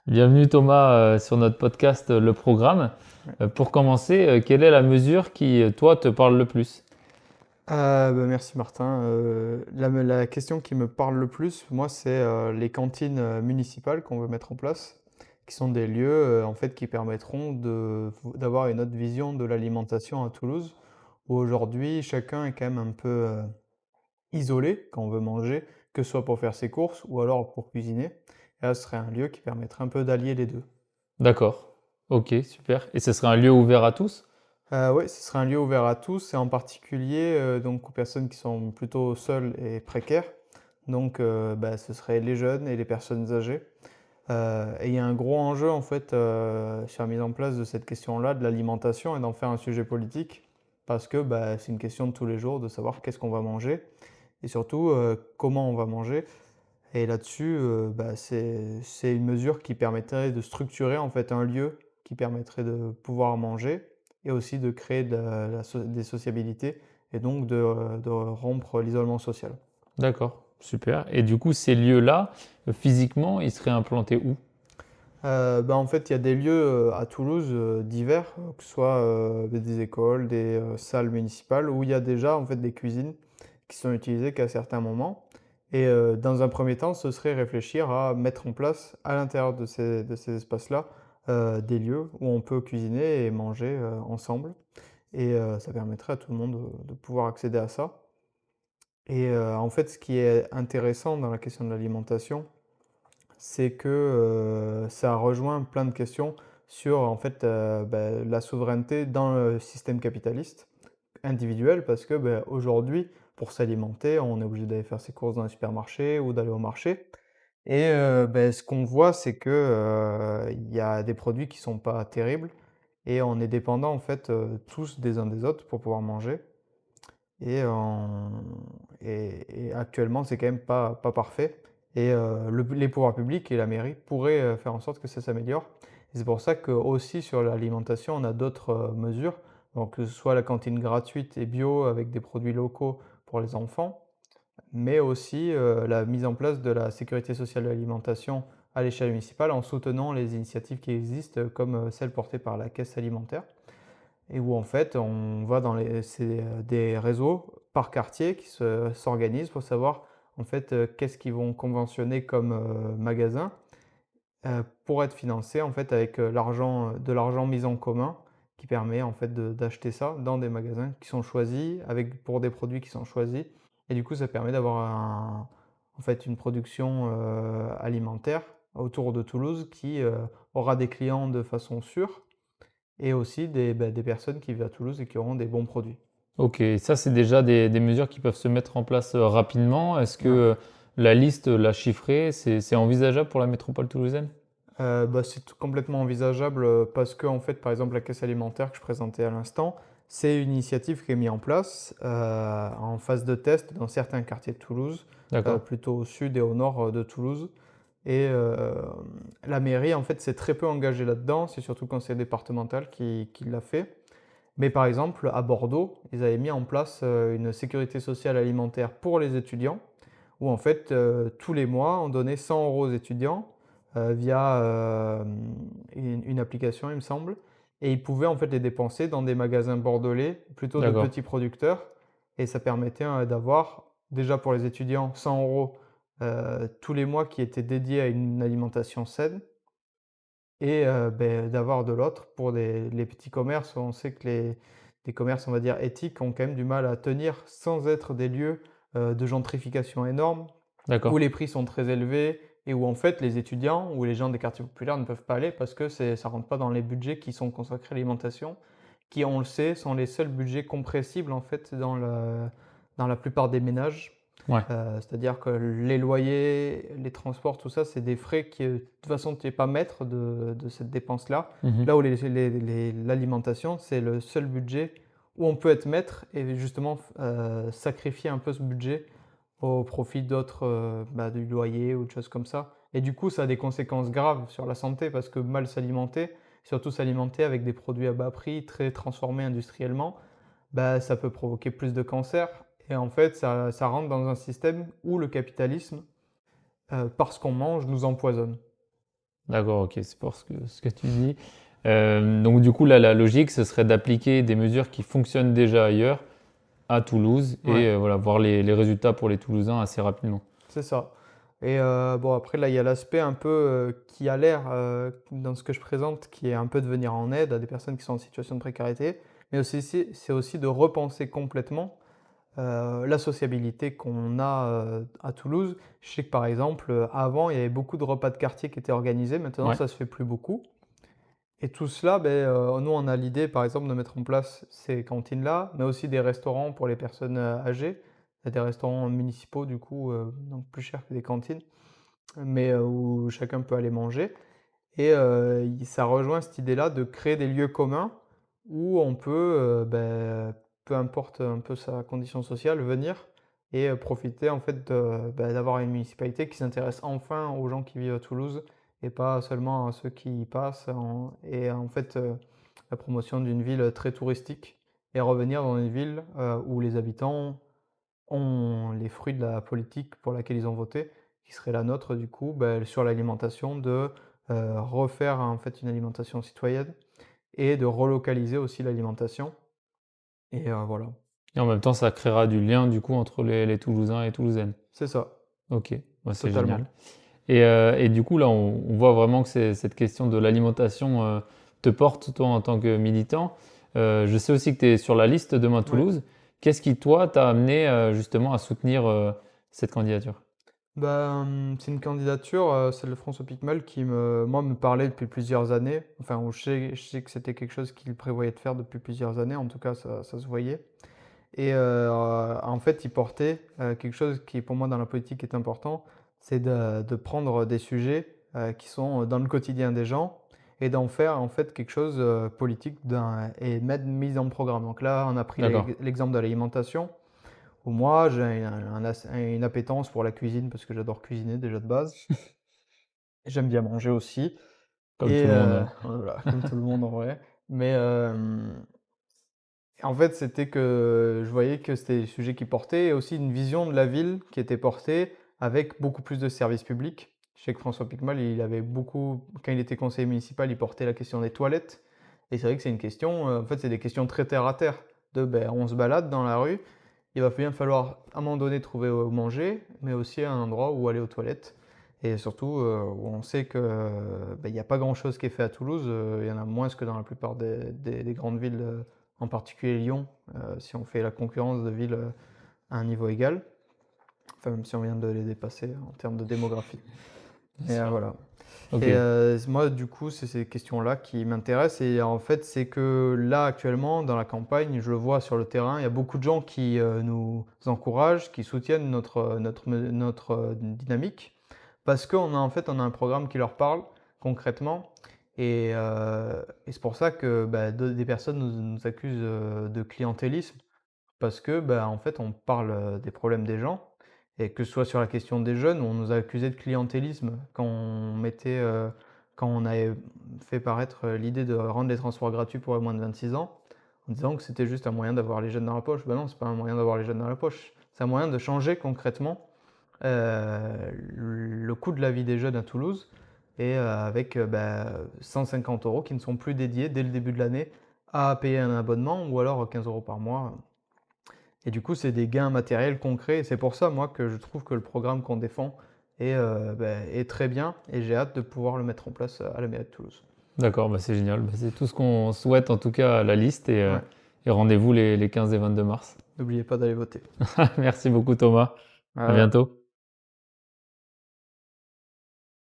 Bienvenue Thomas sur notre podcast Le Programme. Ouais. Pour commencer, quelle est la mesure qui, toi, te parle le plus? Merci Martin. La question qui me parle le plus, moi, c'est les cantines municipales qu'on veut mettre en place, qui sont des lieux en fait qui permettront d'avoir une autre vision de l'alimentation à Toulouse, où aujourd'hui chacun est quand même un peu isolé quand on veut manger, que ce soit pour faire ses courses ou alors pour cuisiner. Et là, ce serait un lieu qui permettrait un peu d'allier les deux. D'accord. Ok, super. Et ce serait un lieu ouvert à tous? Oui, ce serait un lieu ouvert à tous et en particulier donc aux personnes qui sont plutôt seules et précaires. Donc ce serait les jeunes et les personnes âgées. Et il y a un gros enjeu en fait sur la mise en place de cette question-là, de l'alimentation et d'en faire un sujet politique. Parce que c'est une question de tous les jours de savoir qu'est-ce qu'on va manger et surtout comment on va manger. Et là-dessus, c'est une mesure qui permettrait de structurer en fait un lieu qui permettrait de pouvoir manger et aussi de créer des sociabilités et donc de rompre l'isolement social. D'accord, super. Et du coup, ces lieux-là, physiquement, ils seraient implantés où? En fait, il y a des lieux à Toulouse divers, que ce soit des écoles, des salles municipales, où il y a déjà en fait des cuisines qui sont utilisées qu'à certains moments. Et dans un premier temps, ce serait réfléchir à mettre en place à l'intérieur de ces espaces-là des lieux où on peut cuisiner et manger ensemble. Et ça permettrait à tout le monde de pouvoir accéder à ça. Et en fait, ce qui est intéressant dans la question de l'alimentation, c'est que ça rejoint plein de questions sur en fait la souveraineté dans le système capitaliste individuel parce que aujourd'hui, pour s'alimenter, on est obligé d'aller faire ses courses dans les supermarchés ou d'aller au marché. Et ce qu'on voit, c'est que il y a des produits qui sont pas terribles et on est dépendant en fait tous des uns des autres pour pouvoir manger. Et, et actuellement, c'est quand même pas parfait. Et les pouvoirs publics et la mairie pourraient faire en sorte que ça s'améliore. Et c'est pour ça que aussi sur l'alimentation, on a d'autres mesures. Donc que ce soit la cantine gratuite et bio avec des produits locaux pour les enfants, mais aussi la mise en place de la sécurité sociale de l'alimentation à l'échelle municipale en soutenant les initiatives qui existent comme celle portée par la caisse alimentaire et où en fait on va c'est des réseaux par quartier qui s'organisent pour savoir en fait qu'est-ce qu'ils vont conventionner comme magasin pour être financé en fait avec de l'argent mis en commun qui permet en fait d'acheter ça dans des magasins qui sont choisis avec pour des produits qui sont choisis et du coup ça permet d'avoir en fait une production alimentaire autour de Toulouse qui aura des clients de façon sûre et aussi des personnes qui vivent à Toulouse et qui auront des bons produits. Ok, ça, c'est déjà des mesures qui peuvent se mettre en place rapidement. Est-ce que Ouais. la liste, la chiffrer, c'est envisageable pour la métropole toulousaine? C'est complètement envisageable parce que, en fait, par exemple, la caisse alimentaire que je présentais à l'instant, c'est une initiative qui est mise en place en phase de test dans certains quartiers de Toulouse, D'accord. plutôt au sud et au nord de Toulouse. Et la mairie, en fait, s'est très peu engagée là-dedans. C'est surtout le conseil départemental qui l'a fait. Mais par exemple, à Bordeaux, ils avaient mis en place une sécurité sociale alimentaire pour les étudiants, où en fait, tous les mois, on donnait 100 euros aux étudiants via une application, il me semble, et ils pouvaient en fait les dépenser dans des magasins bordelais, plutôt de D'accord. petits producteurs, et ça permettait d'avoir, déjà pour les étudiants, 100 euros tous les mois qui étaient dédiés à une alimentation saine, et d'avoir de l'autre pour les petits commerces. On sait que les commerces, on va dire, éthiques ont quand même du mal à tenir sans être des lieux de gentrification énorme, où D'accord. les prix sont très élevés et où en fait les étudiants ou les gens des quartiers populaires ne peuvent pas aller parce que ça rentre pas dans les budgets qui sont consacrés à l'alimentation, qui on le sait sont les seuls budgets compressibles en fait dans la plupart des ménages. Ouais. C'est-à-dire que les loyers, les transports, tout ça, c'est des frais qui, de toute façon, tu n'es pas maître de cette dépense-là. Mhm. Là où l'alimentation, c'est le seul budget où on peut être maître et justement sacrifier un peu ce budget au profit d'autres, du loyer ou de choses comme ça. Et du coup, ça a des conséquences graves sur la santé parce que mal s'alimenter, surtout s'alimenter avec des produits à bas prix, très transformés industriellement, ça peut provoquer plus de cancers. Et en fait, ça rentre dans un système où le capitalisme, parce qu'on mange, nous empoisonne. D'accord, ok, c'est pour ce que tu dis. Donc du coup, là, la logique, ce serait d'appliquer des mesures qui fonctionnent déjà ailleurs à Toulouse Ouais. et voilà, voir les résultats pour les Toulousains assez rapidement. C'est ça. Et bon après là, il y a l'aspect un peu, qui a l'air, dans ce que je présente, qui est un peu de venir en aide à des personnes qui sont en situation de précarité, mais aussi c'est aussi de repenser complètement, la sociabilité qu'on a, à Toulouse. Je sais que par exemple, avant, il y avait beaucoup de repas de quartier qui étaient organisés, maintenant Ouais, ça se fait plus beaucoup. Et tout cela, beh, nous on a l'idée par exemple de mettre en place ces cantines-là, mais aussi des restaurants pour les personnes, âgées. Il y a des restaurants municipaux du coup, donc plus chers que des cantines, mais où chacun peut aller manger et il ça rejoint cette idée-là de créer des lieux communs où on peut, peu importe un peu sa condition sociale, venir et profiter en fait d'avoir une municipalité qui s'intéresse enfin aux gens qui vivent à Toulouse et pas seulement à ceux qui y passent et en fait, la promotion d'une ville très touristique et revenir dans une ville, où les habitants ont les fruits de la politique pour laquelle ils ont voté, qui serait la nôtre du coup, sur l'alimentation, de, refaire en fait une alimentation citoyenne et de relocaliser aussi l'alimentation et voilà, et en même temps, ça créera du lien du coup entre les Toulousains et Toulousaines. c'est ça, Ok, bah, c'est génial. totalement. Et du coup, là, on voit vraiment que cette question de l'alimentation te porte, toi, en tant que militant. Je sais aussi que tu es sur la liste Demain Ouais. Toulouse. Qu'est-ce qui, toi, t'a amené justement à soutenir cette candidature? C'est une candidature, celle de François Piquemal qui me parlait depuis plusieurs années, enfin où je sais que c'était quelque chose qu'il prévoyait de faire depuis plusieurs années, en tout cas ça se voyait et en fait, il portait, quelque chose qui pour moi dans la politique est important, c'est de prendre des sujets, qui sont dans le quotidien des gens et d'en faire en fait quelque chose, politique et mettre mise en programme. Donc là, on a pris D'accord, l'exemple de l'alimentation où moi j'ai une appétence pour la cuisine parce que j'adore cuisiner déjà de base. J'aime bien manger aussi comme et tout le monde. voilà, comme tout le monde en vrai. Mais en fait, c'était que je voyais que c'était des sujets qui portaient et aussi une vision de la ville qui était portée avec beaucoup plus de services publics. Je sais que François Piquemal, il avait beaucoup quand il était conseiller municipal, il portait la question des toilettes et c'est vrai que c'est une question, en fait, c'est des questions très terre à terre on se balade dans la rue, il va bien falloir à un moment donné trouver où manger, mais aussi un endroit où aller aux toilettes et surtout, où on sait que, il y a pas grand-chose qui est fait à Toulouse, il y en a moins que dans la plupart des grandes villes, en particulier Lyon, si on fait la concurrence de villes, à un niveau égal, enfin même si on vient de les dépasser en termes de démographie. Bien Mais sûr. voilà. Ok, Et moi du coup, c'est ces questions-là qui m'intéressent et en fait, c'est que là actuellement dans la campagne, je le vois sur le terrain, il y a beaucoup de gens qui, nous encouragent, qui soutiennent notre dynamique parce qu'on a en fait, on a un programme qui leur parle concrètement et c'est pour ça que, des personnes nous accusent, de clientélisme parce que, en fait, on parle, des problèmes des gens et que ce soit sur la question des jeunes, où on nous a accusés de clientélisme quand on avait fait paraître, l'idée de rendre les transports gratuits pour les moins de 26 ans, en disant que c'était juste un moyen d'avoir les jeunes dans la poche. Ben non, c'est pas un moyen d'avoir les jeunes dans la poche. C'est un moyen de changer concrètement, le coût de la vie des jeunes à Toulouse et avec, 150 € qui ne sont plus dédiés dès le début de l'année à payer un abonnement ou alors 15 € par mois. Et du coup, c'est des gains matériels concrets et c'est pour ça, moi, que je trouve que le programme qu'on défend est très bien et j'ai hâte de pouvoir le mettre en place, à la mairie de Toulouse. d'accord, bah, c'est génial. Bah, c'est tout ce qu'on souhaite en tout cas à la liste Ouais, et rendez-vous les 15 et 22 mars. n'oubliez pas d'aller voter. Merci beaucoup Thomas. À Voilà. bientôt.